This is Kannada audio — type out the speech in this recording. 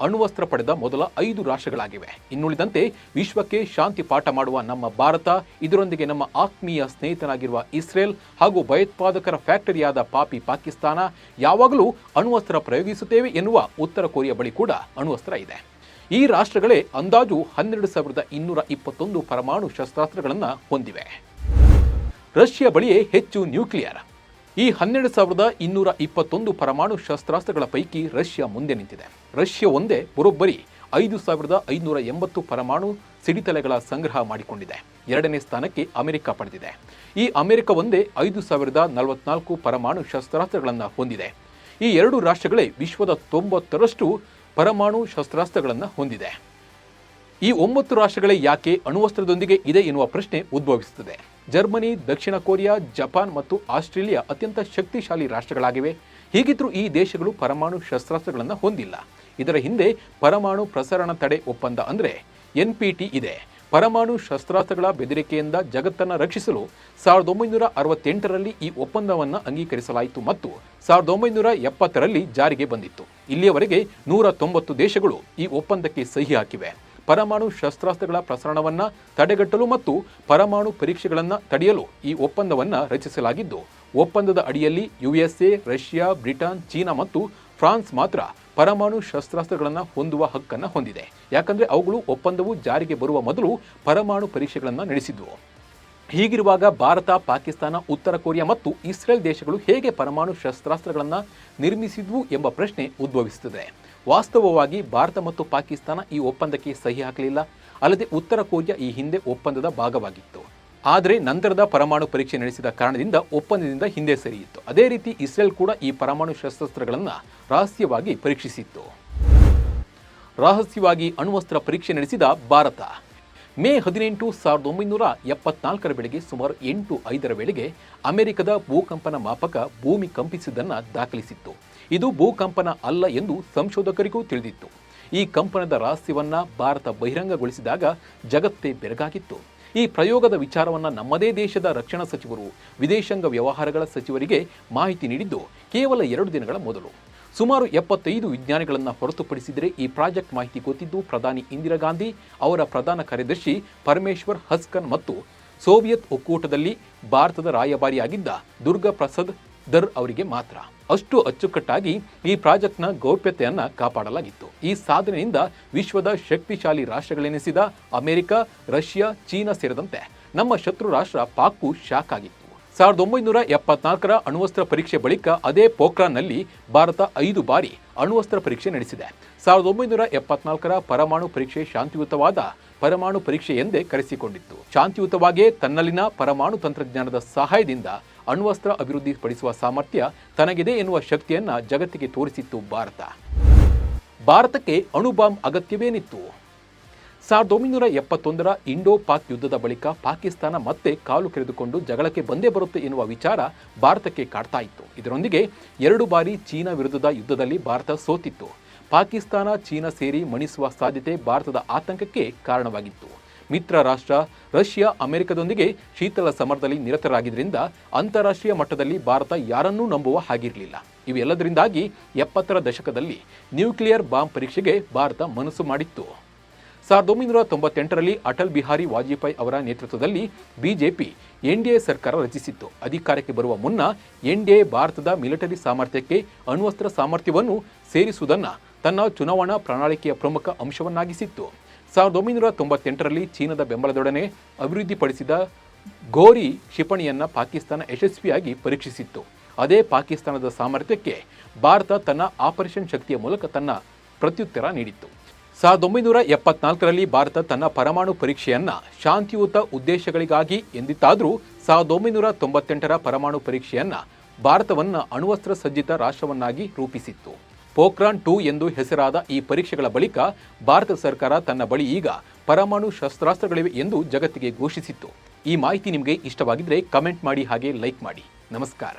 ಅಣ್ವಸ್ತ್ರ ಪಡೆದ ಮೊದಲ 5 ರಾಷ್ಟ್ರಗಳಾಗಿವೆ. ಇನ್ನುಳಿದಂತೆ ವಿಶ್ವಕ್ಕೆ ಶಾಂತಿ ಪಾಠ ಮಾಡುವ ನಮ್ಮ ಭಾರತ, ಇದರೊಂದಿಗೆ ನಮ್ಮ ಆತ್ಮೀಯ ಸ್ನೇಹಿತನಾಗಿರುವ ಇಸ್ರೇಲ್ ಹಾಗೂ ಭಯೋತ್ಪಾದಕರ ಫ್ಯಾಕ್ಟರಿಯಾದ ಪಾಪಿ ಪಾಕಿಸ್ತಾನ ಯಾವಾಗಲೂ ಅಣ್ವಸ್ತ್ರ ಪ್ರಯೋಗಿಸುತ್ತೇವೆ ಎನ್ನುವ ಉತ್ತರ ಕೊರಿಯಾ ಬಳಿ ಕೂಡ ಅಣ್ವಸ್ತ್ರ ಇದೆ. ಈ ರಾಷ್ಟ್ರಗಳೇ ಅಂದಾಜು 12,221 ಪರಮಾಣು ಶಸ್ತ್ರಾಸ್ತ್ರಗಳನ್ನು ಹೊಂದಿವೆ. ರಷ್ಯಾ ಬಳಿಯೇ ಹೆಚ್ಚು ನ್ಯೂಕ್ಲಿಯರ್. ಈ 12,221 ಪರಮಾಣು ಶಸ್ತ್ರಾಸ್ತ್ರಗಳ ಪೈಕಿ ರಷ್ಯಾ ಮುಂದೆ ನಿಂತಿದೆ. ರಷ್ಯಾ ಒಂದೇ ಬರೋಬ್ಬರಿ 5,580 ಪರಮಾಣು ಸಿಡಿತಲೆಗಳ ಸಂಗ್ರಹ ಮಾಡಿಕೊಂಡಿದೆ. 2ನೇ ಸ್ಥಾನಕ್ಕೆ ಅಮೆರಿಕ ಪಡೆದಿದೆ. ಈ ಅಮೆರಿಕ ಒಂದೇ 5,044 ಪರಮಾಣು ಶಸ್ತ್ರಾಸ್ತ್ರಗಳನ್ನು ಹೊಂದಿದೆ. ಈ 2 ರಾಷ್ಟ್ರಗಳೇ ವಿಶ್ವದ 90ರಷ್ಟು ಪರಮಾಣು ಶಸ್ತ್ರಾಸ್ತ್ರಗಳನ್ನು ಹೊಂದಿದೆ. ಈ 9 ರಾಷ್ಟ್ರಗಳೇ ಯಾಕೆ ಅಣ್ವಸ್ತ್ರದೊಂದಿಗೆ ಇದೆ ಎನ್ನುವ ಪ್ರಶ್ನೆ ಉದ್ಭವಿಸುತ್ತದೆ. ಜರ್ಮನಿ, ದಕ್ಷಿಣ ಕೊರಿಯಾ, ಜಪಾನ್ ಮತ್ತು ಆಸ್ಟ್ರೇಲಿಯಾ ಅತ್ಯಂತ ಶಕ್ತಿಶಾಲಿ ರಾಷ್ಟ್ರಗಳಾಗಿವೆ. ಹೀಗಿದ್ರೂ ಈ ದೇಶಗಳು ಪರಮಾಣು ಶಸ್ತ್ರಾಸ್ತ್ರಗಳನ್ನು ಹೊಂದಿಲ್ಲ. ಇದರ ಹಿಂದೆ ಪರಮಾಣು ಪ್ರಸರಣ ತಡೆ ಒಪ್ಪಂದ ಅಂದರೆ NPT ಇದೆ. ಪರಮಾಣು ಶಸ್ತ್ರಾಸ್ತ್ರಗಳ ಬೆದರಿಕೆಯಿಂದ ಜಗತ್ತನ್ನು ರಕ್ಷಿಸಲು 1968ರಲ್ಲಿ ಈ ಒಪ್ಪಂದವನ್ನು ಅಂಗೀಕರಿಸಲಾಯಿತು ಮತ್ತು 1970ರಲ್ಲಿ ಜಾರಿಗೆ ಬಂದಿತ್ತು. ಇಲ್ಲಿಯವರೆಗೆ 190 ದೇಶಗಳು ಈ ಒಪ್ಪಂದಕ್ಕೆ ಸಹಿ ಹಾಕಿವೆ. ಪರಮಾಣು ಶಸ್ತ್ರಾಸ್ತ್ರಗಳ ಪ್ರಸರಣವನ್ನು ತಡೆಗಟ್ಟಲು ಮತ್ತು ಪರಮಾಣು ಪರೀಕ್ಷೆಗಳನ್ನು ತಡೆಯಲು ಈ ಒಪ್ಪಂದವನ್ನು ರಚಿಸಲಾಗಿದ್ದು, ಒಪ್ಪಂದದ ಅಡಿಯಲ್ಲಿ USA, ರಷ್ಯಾ, ಬ್ರಿಟನ್, ಚೀನಾ ಮತ್ತು ಫ್ರಾನ್ಸ್ ಮಾತ್ರ ಪರಮಾಣು ಶಸ್ತ್ರಾಸ್ತ್ರಗಳನ್ನು ಹೊಂದುವ ಹಕ್ಕನ್ನು ಹೊಂದಿದೆ. ಯಾಕಂದರೆ ಅವುಗಳು ಒಪ್ಪಂದವು ಜಾರಿಗೆ ಬರುವ ಮೊದಲು ಪರಮಾಣು ಪರೀಕ್ಷೆಗಳನ್ನು ನಡೆಸಿದ್ವು. ಹೀಗಿರುವಾಗ ಭಾರತ, ಪಾಕಿಸ್ತಾನ, ಉತ್ತರ ಕೊರಿಯಾ ಮತ್ತು ಇಸ್ರೇಲ್ ದೇಶಗಳು ಹೇಗೆ ಪರಮಾಣು ಶಸ್ತ್ರಾಸ್ತ್ರಗಳನ್ನು ನಿರ್ಮಿಸಿದ್ವು ಎಂಬ ಪ್ರಶ್ನೆ ಉದ್ಭವಿಸುತ್ತದೆ. ವಾಸ್ತವವಾಗಿ ಭಾರತ ಮತ್ತು ಪಾಕಿಸ್ತಾನ ಈ ಒಪ್ಪಂದಕ್ಕೆ ಸಹಿ ಹಾಕಲಿಲ್ಲ. ಅಲ್ಲದೆ ಉತ್ತರ ಕೊರಿಯಾ ಈ ಹಿಂದೆ ಒಪ್ಪಂದದ ಭಾಗವಾಗಿತ್ತು. ಆದರೆ ನಂತರದ ಪರಮಾಣು ಪರೀಕ್ಷೆ ನಡೆಸಿದ ಕಾರಣದಿಂದ ಒಪ್ಪಂದದಿಂದ ಹಿಂದೆ ಸರಿಯಿತ್ತು. ಅದೇ ರೀತಿ ಇಸ್ರೇಲ್ ಕೂಡ ಈ ಪರಮಾಣು ಶಸ್ತ್ರಾಸ್ತ್ರಗಳನ್ನು ರಹಸ್ಯವಾಗಿ ಪರೀಕ್ಷಿಸಿತ್ತು. ರಹಸ್ಯವಾಗಿ ಅಣ್ವಸ್ತ್ರ ಪರೀಕ್ಷೆ ನಡೆಸಿದ ಭಾರತ ಮೇ 18, 1974ರ ಬೆಳಗ್ಗೆ ಸುಮಾರು 8:05ರ ವೇಳೆಗೆ ಅಮೆರಿಕದ ಭೂಕಂಪನ ಮಾಪಕ ಭೂಮಿ ಕಂಪಿಸಿದ್ದನ್ನು ದಾಖಲಿಸಿತ್ತು. ಇದು ಭೂಕಂಪನ ಅಲ್ಲ ಎಂದು ಸಂಶೋಧಕರಿಗೂ ತಿಳಿದಿತ್ತು. ಈ ಕಂಪನದ ರಹಸ್ಯವನ್ನು ಭಾರತ ಬಹಿರಂಗಗೊಳಿಸಿದಾಗ ಜಗತ್ತೇ ಬೆರಗಾಗಿತ್ತು. ಈ ಪ್ರಯೋಗದ ವಿಚಾರವನ್ನು ನಮ್ಮದೇ ದೇಶದ ರಕ್ಷಣಾ ಸಚಿವರು ವಿದೇಶಾಂಗ ವ್ಯವಹಾರಗಳ ಸಚಿವರಿಗೆ ಮಾಹಿತಿ ನೀಡಿದ್ದು ಕೇವಲ 2 ದಿನಗಳ ಮೊದಲು. ಸುಮಾರು 75 ವಿಜ್ಞಾನಿಗಳನ್ನು ಹೊರತುಪಡಿಸಿದರೆ ಈ ಪ್ರಾಜೆಕ್ಟ್ ಮಾಹಿತಿ ಗೊತ್ತಿದ್ದು ಪ್ರಧಾನಿ ಇಂದಿರಾ ಗಾಂಧಿ, ಅವರ ಪ್ರಧಾನ ಕಾರ್ಯದರ್ಶಿ ಪರಮೇಶ್ವರ್ ಹಸ್ಕನ್ ಮತ್ತು ಸೋವಿಯತ್ ಒಕ್ಕೂಟದಲ್ಲಿ ಭಾರತದ ರಾಯಭಾರಿಯಾಗಿದ್ದ ದುರ್ಗಾ ಪ್ರಸಾದ್ ದರ್ ಅವರಿಗೆ ಮಾತ್ರ. ಅಷ್ಟು ಅಚ್ಚುಕಟ್ಟಾಗಿ ಈ ಪ್ರಾಜೆಕ್ಟ್ನ ಗೌಪ್ಯತೆಯನ್ನು ಕಾಪಾಡಲಾಗಿತ್ತು. ಈ ಸಾಧನೆಯಿಂದ ವಿಶ್ವದ ಶಕ್ತಿಶಾಲಿ ರಾಷ್ಟ್ರಗಳೆನಿಸಿದ ಅಮೆರಿಕ, ರಷ್ಯಾ, ಚೀನಾ ಸೇರಿದಂತೆ ನಮ್ಮ ಶತ್ರು ರಾಷ್ಟ್ರ ಪಾಕ್ಗೂ ಶಾಕ್ ಆಗಿತ್ತು. 1974ರ ಅಣ್ವಸ್ತ್ರ ಪರೀಕ್ಷೆ ಬಳಿಕ ಅದೇ ಪೋಖ್ರಾನ್ನಲ್ಲಿ ಭಾರತ 5 ಬಾರಿ ಅಣ್ವಸ್ತ್ರ ಪರೀಕ್ಷೆ ನಡೆಸಿದೆ. 1974ರ ಪರಮಾಣು ಪರೀಕ್ಷೆ ಶಾಂತಿಯುತವಾದ ಪರಮಾಣು ಪರೀಕ್ಷೆ ಎಂದೇ ಕರೆಸಿಕೊಂಡಿತ್ತು. ಶಾಂತಿಯುತವಾಗಿಯೇ ತನ್ನಲ್ಲಿನ ಪರಮಾಣು ತಂತ್ರಜ್ಞಾನದ ಸಹಾಯದಿಂದ ಅಣ್ವಸ್ತ್ರ ಅಭಿವೃದ್ಧಿಪಡಿಸುವ ಸಾಮರ್ಥ್ಯ ತನಗಿದೆ ಎನ್ನುವ ಶಕ್ತಿಯನ್ನು ಜಗತ್ತಿಗೆ ತೋರಿಸಿತ್ತು ಭಾರತ. ಭಾರತಕ್ಕೆ ಅಣುಬಾಂಬ್ ಅಗತ್ಯವೇನಿತ್ತು? 1971ರ ಇಂಡೋ-ಪಾಕ್ ಯುದ್ಧದ ಬಳಿಕ ಪಾಕಿಸ್ತಾನ ಮತ್ತೆ ಕಾಲು ಕೆರೆದುಕೊಂಡು ಜಗಳಕ್ಕೆ ಬಂದೇ ಬರುತ್ತೆ ಎನ್ನುವ ವಿಚಾರ ಭಾರತಕ್ಕೆ ಕಾಡ್ತಾ ಇತ್ತು. ಇದರೊಂದಿಗೆ 2 ಬಾರಿ ಚೀನಾ ವಿರುದ್ಧದ ಯುದ್ಧದಲ್ಲಿ ಭಾರತ ಸೋತಿತ್ತು. ಪಾಕಿಸ್ತಾನ, ಚೀನಾ ಸೇರಿ ಮಣಿಸುವ ಸಾಧ್ಯತೆ ಭಾರತದ ಆತಂಕಕ್ಕೆ ಕಾರಣವಾಗಿತ್ತು. ಮಿತ್ರ ರಾಷ್ಟ್ರ ರಷ್ಯಾ ಅಮೆರಿಕದೊಂದಿಗೆ ಶೀತಲ ಸಮರದಲ್ಲಿ ನಿರತರಾಗಿದ್ದರಿಂದ ಅಂತಾರಾಷ್ಟ್ರೀಯ ಮಟ್ಟದಲ್ಲಿ ಭಾರತ ಯಾರನ್ನೂ ನಂಬುವ ಹಾಗಿರಲಿಲ್ಲ. ಇವೆಲ್ಲದರಿಂದಾಗಿ 70ರ ದಶಕದಲ್ಲಿ ನ್ಯೂಕ್ಲಿಯರ್ ಬಾಂಬ್ ಪರೀಕ್ಷೆಗೆ ಭಾರತ ಮನಸ್ಸು ಮಾಡಿತ್ತು. 1998ರಲ್ಲಿ ಅಟಲ್ ಬಿಹಾರಿ ವಾಜಪೇಯಿ ಅವರ ನೇತೃತ್ವದಲ್ಲಿ ಬಿಜೆಪಿ NDA ಸರ್ಕಾರ ರಚಿಸಿತ್ತು. ಅಧಿಕಾರಕ್ಕೆ ಬರುವ ಮುನ್ನ NDA ಭಾರತದ ಮಿಲಿಟರಿ ಸಾಮರ್ಥ್ಯಕ್ಕೆ ಅಣ್ವಸ್ತ್ರ ಸಾಮರ್ಥ್ಯವನ್ನು ಸೇರಿಸುವುದನ್ನು ತನ್ನ ಚುನಾವಣಾ ಪ್ರಣಾಳಿಕೆಯ ಪ್ರಮುಖ ಅಂಶವನ್ನಾಗಿಸಿತ್ತು. 1998ರಲ್ಲಿ ಚೀನಾದ ಬೆಂಬಲದೊಡನೆ ಅಭಿವೃದ್ಧಿಪಡಿಸಿದ ಗೋರಿ ಕ್ಷಿಪಣಿಯನ್ನು ಪಾಕಿಸ್ತಾನ ಯಶಸ್ವಿಯಾಗಿ ಪರೀಕ್ಷಿಸಿತ್ತು. ಅದೇ ಪಾಕಿಸ್ತಾನದ ಸಾಮರ್ಥ್ಯಕ್ಕೆ ಭಾರತ ತನ್ನ ಆಪರೇಷನ್ ಶಕ್ತಿಯ ಮೂಲಕ ತನ್ನ ಪ್ರತ್ಯುತ್ತರ ನೀಡಿತ್ತು. 1974ರಲ್ಲಿ ಭಾರತ ತನ್ನ ಪರಮಾಣು ಪರೀಕ್ಷೆಯನ್ನು ಶಾಂತಿಯುತ ಉದ್ದೇಶಗಳಿಗಾಗಿ ಎಂದಿತ್ತಾದರೂ 1998ರ ಪರಮಾಣು ಪರೀಕ್ಷೆಯನ್ನು ಭಾರತವನ್ನು ಅಣ್ವಸ್ತ್ರ ಸಜ್ಜಿತ ರಾಷ್ಟ್ರವನ್ನಾಗಿ ರೂಪಿಸಿತ್ತು. ಪೋಖ್ರಾನ್ 2 ಎಂದು ಹೆಸರಾದ ಈ ಪರೀಕ್ಷೆಗಳ ಬಳಿಕ ಭಾರತ ಸರ್ಕಾರ ತನ್ನ ಬಳಿ ಈಗ ಪರಮಾಣು ಶಸ್ತ್ರಾಸ್ತ್ರಗಳಿವೆ ಎಂದು ಜಗತ್ತಿಗೆ ಘೋಷಿಸಿತ್ತು. ಈ ಮಾಹಿತಿ ನಿಮಗೆ ಇಷ್ಟವಾಗಿದ್ದರೆ ಕಮೆಂಟ್ ಮಾಡಿ, ಹಾಗೆ ಲೈಕ್ ಮಾಡಿ. ನಮಸ್ಕಾರ.